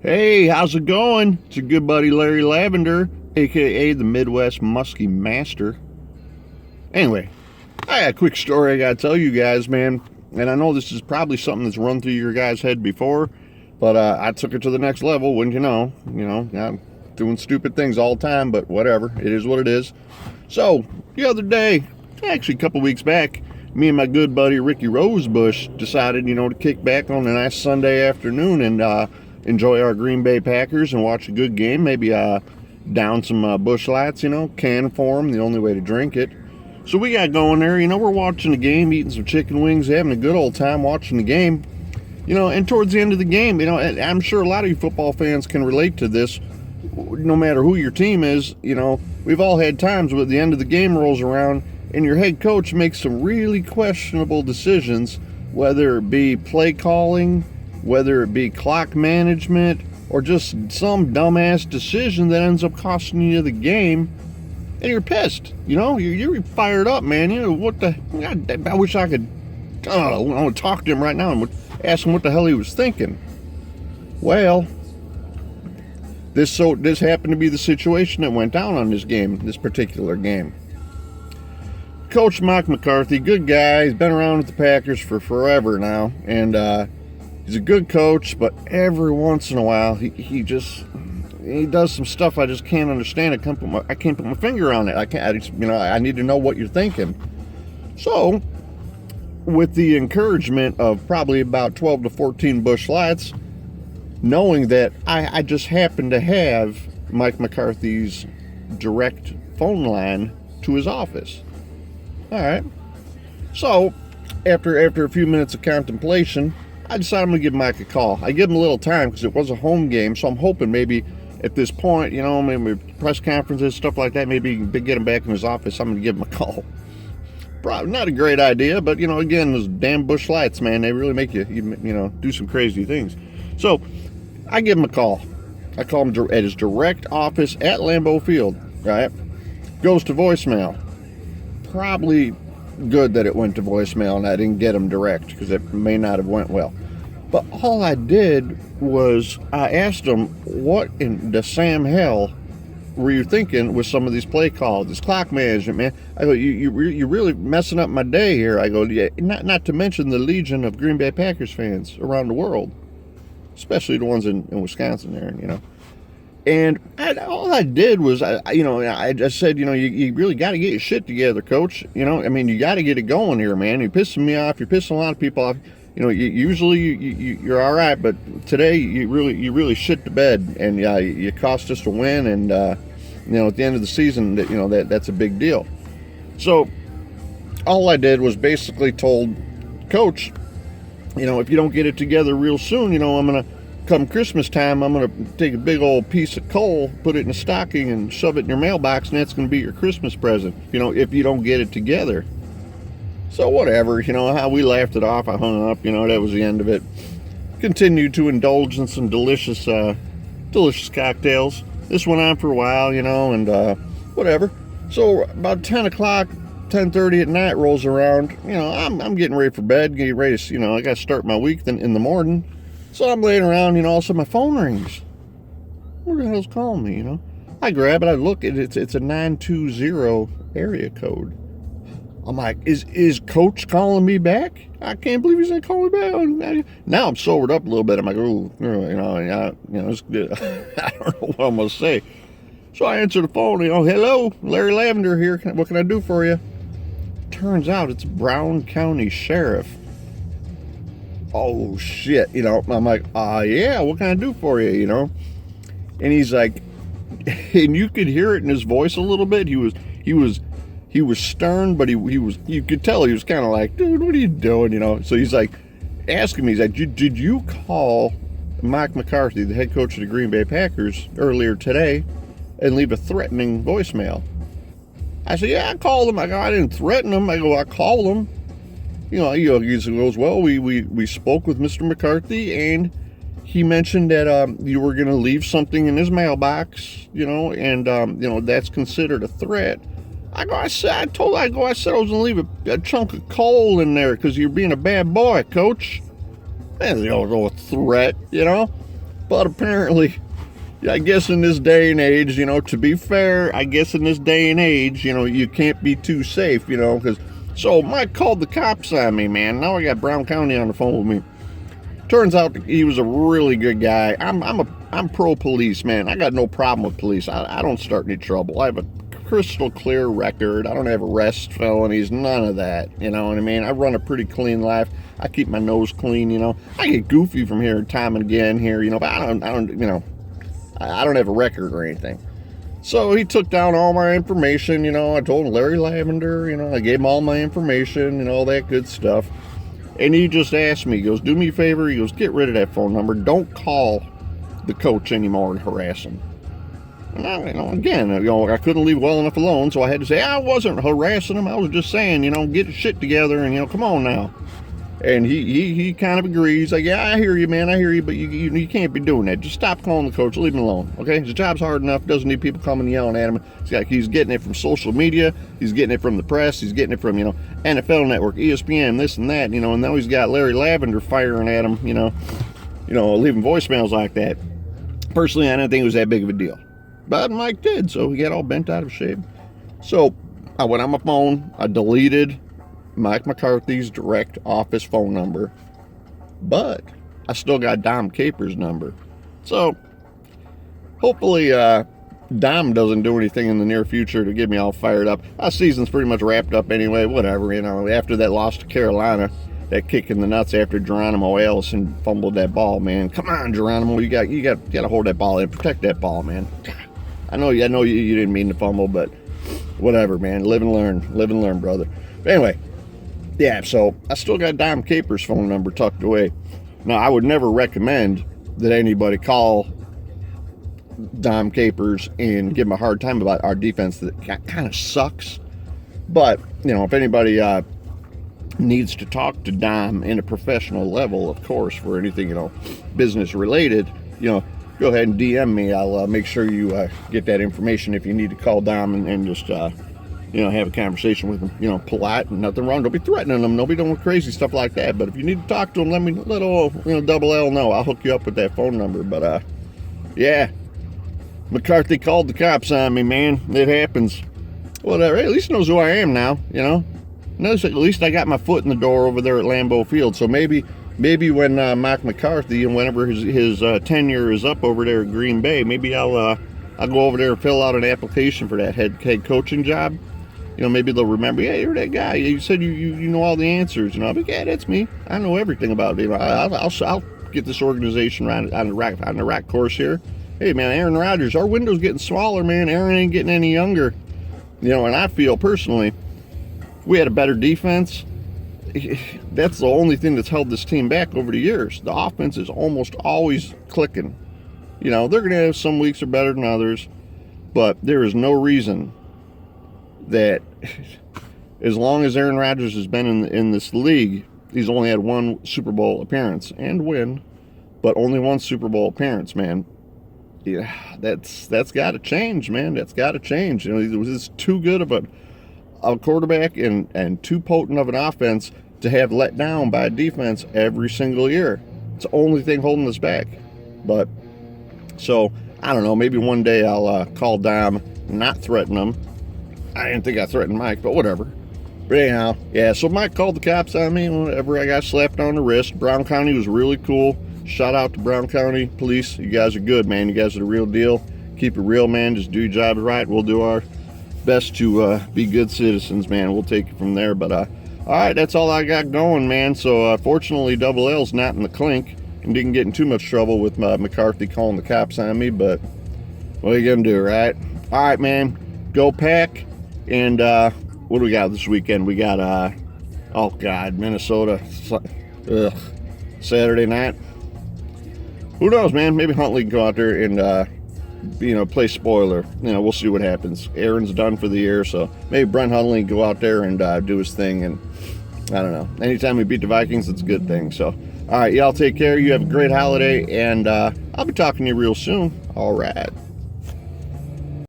Hey, how's it going? It's your good buddy Larry Lavender, aka the Midwest Muskie Master. Anyway, I got a quick story I gotta tell you guys, man. And I know this is probably something that's run through your guys' head before, but I took it to the next level, wouldn't you know? I'm doing stupid things all the time, but whatever. It is what it is. So, the other day, actually a couple weeks back, me and my good buddy Ricky Rosebush decided, to kick back on a nice Sunday afternoon and enjoy our Green Bay Packers and watch a good game. Maybe down some Busch Lights, can for them, the only way to drink it. So we got going there, we're watching the game, eating some chicken wings, having a good old time watching the game. And towards the end of the game, and I'm sure a lot of you football fans can relate to this, no matter who your team is, we've all had times where the end of the game rolls around and your head coach makes some really questionable decisions, whether it be play calling, whether it be clock management, or just some dumbass decision that ends up costing you the game, and you're pissed. You're fired up, man. What the? I wish I could. I want to talk to him right now and ask him what the hell he was thinking. Well, this happened to be the situation that went down on this particular game. Coach McCarthy, good guy. He's been around with the Packers for forever now, and he's a good coach, but every once in a while he does some stuff I just can't understand. I can't put my finger on it. I need to know what you're thinking. So, with the encouragement of probably about 12 to 14 Busch Lights, knowing that I just happen to have Mike McCarthy's direct phone line to his office. All right. So, after a few minutes of contemplation, I decided I'm going to give Mike a call. I give him a little time because it was a home game, so I'm hoping maybe at this point, maybe press conferences, stuff like that, maybe get him back in his office. I'm going to give him a call. Probably not a great idea, but, again, those damn Busch Lights, man, they really make you do some crazy things. So, I give him a call. I call him at his direct office at Lambeau Field, right? Goes to voicemail. Probably good that it went to voicemail and I didn't get him direct because it may not have went well. But all I did was I asked him, what in the Sam hell were you thinking with some of these play calls, this clock management, man? I go, you're really messing up my day here. I go, yeah, not to mention the legion of Green Bay Packers fans around the world, especially the ones in Wisconsin there, And all I did was, I just said, you really got to get your shit together, coach. You got to get it going here, man. You're pissing me off. You're pissing a lot of people off. Usually you're all right, but today you really shit the bed, and you cost us a win, and at the end of the season, that's a big deal. So all I did was basically told Coach, if you don't get it together real soon, I'm gonna. Come Christmas time, I'm going to take a big old piece of coal, put it in a stocking, and shove it in your mailbox, and that's going to be your Christmas present, if you don't get it together. So whatever, how we laughed it off, I hung up, that was the end of it. Continued to indulge in some delicious cocktails. This went on for a while, and whatever. So about 10 o'clock, 10:30 at night rolls around, I'm getting ready for bed, getting ready to, I got to start my week in the morning. So I'm laying around, all of a sudden my phone rings. Who the hell's calling me, I grab it, I look at it, it's a 920 area code. I'm like, is Coach calling me back? I can't believe he's going to call me back. Now I'm sobered up a little bit. I'm like, it's good. I don't know what I'm going to say. So I answer the phone, hello, Larry Lavender here. What can I do for you? Turns out it's Brown County Sheriff. Oh shit, I'm like, yeah, what can I do for you, And he's like, and you could hear it in his voice a little bit. He was stern, but you could tell he was kind of like, dude, what are you doing, So he's like, asking me, he's like, did you call Mike McCarthy, the head coach of the Green Bay Packers, earlier today and leave a threatening voicemail? I said, yeah, I called him. I go, I didn't threaten him. I go, I called him. He goes, well, we spoke with Mr. McCarthy, and he mentioned that you were going to leave something in his mailbox, and that's considered a threat. I said I was going to leave a chunk of coal in there because you're being a bad boy, Coach. And no threat, But apparently, I guess in this day and age, to be fair, I guess in this day and age, you can't be too safe, because... So Mike called the cops on me, man. Now I got Brown County on the phone with me. Turns out he was a really good guy. I'm pro police, man. I got no problem with police. I don't start any trouble. I have a crystal clear record. I don't have arrests, felonies, none of that. You know what I mean? I run a pretty clean life. I keep my nose clean. I get goofy from here time and again here. But I don't have a record or anything. So he took down all my information. I told him Larry Lavender. I gave him all my information and all that good stuff. And he just asked me, he goes, do me a favor. He goes, get rid of that phone number. Don't call the coach anymore and harass him. And I couldn't leave well enough alone, so I had to say, I wasn't harassing him. I was just saying, get your shit together and, come on now. And he kind of agrees. Like, yeah, I hear you, man. I hear you, but you can't be doing that. Just stop calling the coach. Leave him alone, okay? His job's hard enough. Doesn't need people coming and yelling at him. He's getting it from social media. He's getting it from the press. He's getting it from, NFL Network, ESPN, this and that, and now he's got Larry Lavender firing at him, leaving voicemails like that. Personally, I didn't think it was that big of a deal. But Mike did, so he got all bent out of shape. So I went on my phone. I deleted Mike McCarthy's direct office phone number, but I still got Dom Capers' number. So hopefully Dom doesn't do anything in the near future to get me all fired up. Our season's pretty much wrapped up anyway, whatever, after that loss to Carolina, that kick in the nuts after Geronimo Allison fumbled that ball, man. Come on, Geronimo, you got to hold that ball in, protect that ball, man. I know you didn't mean to fumble, but whatever, man. Live and learn, brother. But anyway, yeah, so I still got Dom Capers' phone number tucked away. Now, I would never recommend that anybody call Dom Capers and give him a hard time about our defense that kind of sucks. But, if anybody needs to talk to Dom in a professional level, of course, for anything, business related, go ahead and DM me. I'll make sure you get that information if you need to call Dom and just... have a conversation with him, polite and nothing wrong. Don't be threatening him. Don't be doing crazy stuff like that. But if you need to talk to him, let old, Double L know. I'll hook you up with that phone number. But, yeah, McCarthy called the cops on me, man. It happens. Whatever. At least he knows who I am now, At least I got my foot in the door over there at Lambeau Field. So maybe when Mike McCarthy and whenever his tenure is up over there at Green Bay, maybe I'll go over there and fill out an application for that head coaching job. Maybe they'll remember, yeah, you're that guy. You said you know all the answers. I'll be, yeah, that's me. I know everything about it. I'll get this organization on the right course here. Hey, man, Aaron Rodgers, our window's getting smaller, man. Aaron ain't getting any younger. And I feel personally, we had a better defense. That's the only thing that's held this team back over the years. The offense is almost always clicking. They're going to have some weeks are better than others, but there is no reason that as long as Aaron Rodgers has been in this league, he's only had one Super Bowl appearance and win, but only one Super Bowl appearance, man. Yeah, that's got to change, man. That's got to change. He was too good of a quarterback and too potent of an offense to have let down by a defense every single year. It's the only thing holding us back. But so I don't know. Maybe one day I'll call Dom, not threaten him. I didn't think I threatened Mike, but whatever. But anyhow, yeah, so Mike called the cops on me whenever I got slapped on the wrist. Brown County was really cool. Shout out to Brown County Police. You guys are good, man. You guys are the real deal. Keep it real, man. Just do your job right. We'll do our best to be good citizens, man. We'll take it from there. But, all right, that's all I got going, man. So, fortunately, Double L's not in the clink and didn't get in too much trouble with McCarthy calling the cops on me. But what are you going to do, right? All right, man. Go Pack. And what do we got this weekend? We got, oh, God, Minnesota. Saturday night. Who knows, man? Maybe Huntley can go out there and, play spoiler. We'll see what happens. Aaron's done for the year, so maybe Brent Huntley can go out there and do his thing. And I don't know. Anytime we beat the Vikings, it's a good thing. So, all right, y'all take care. You have a great holiday, and I'll be talking to you real soon. All right.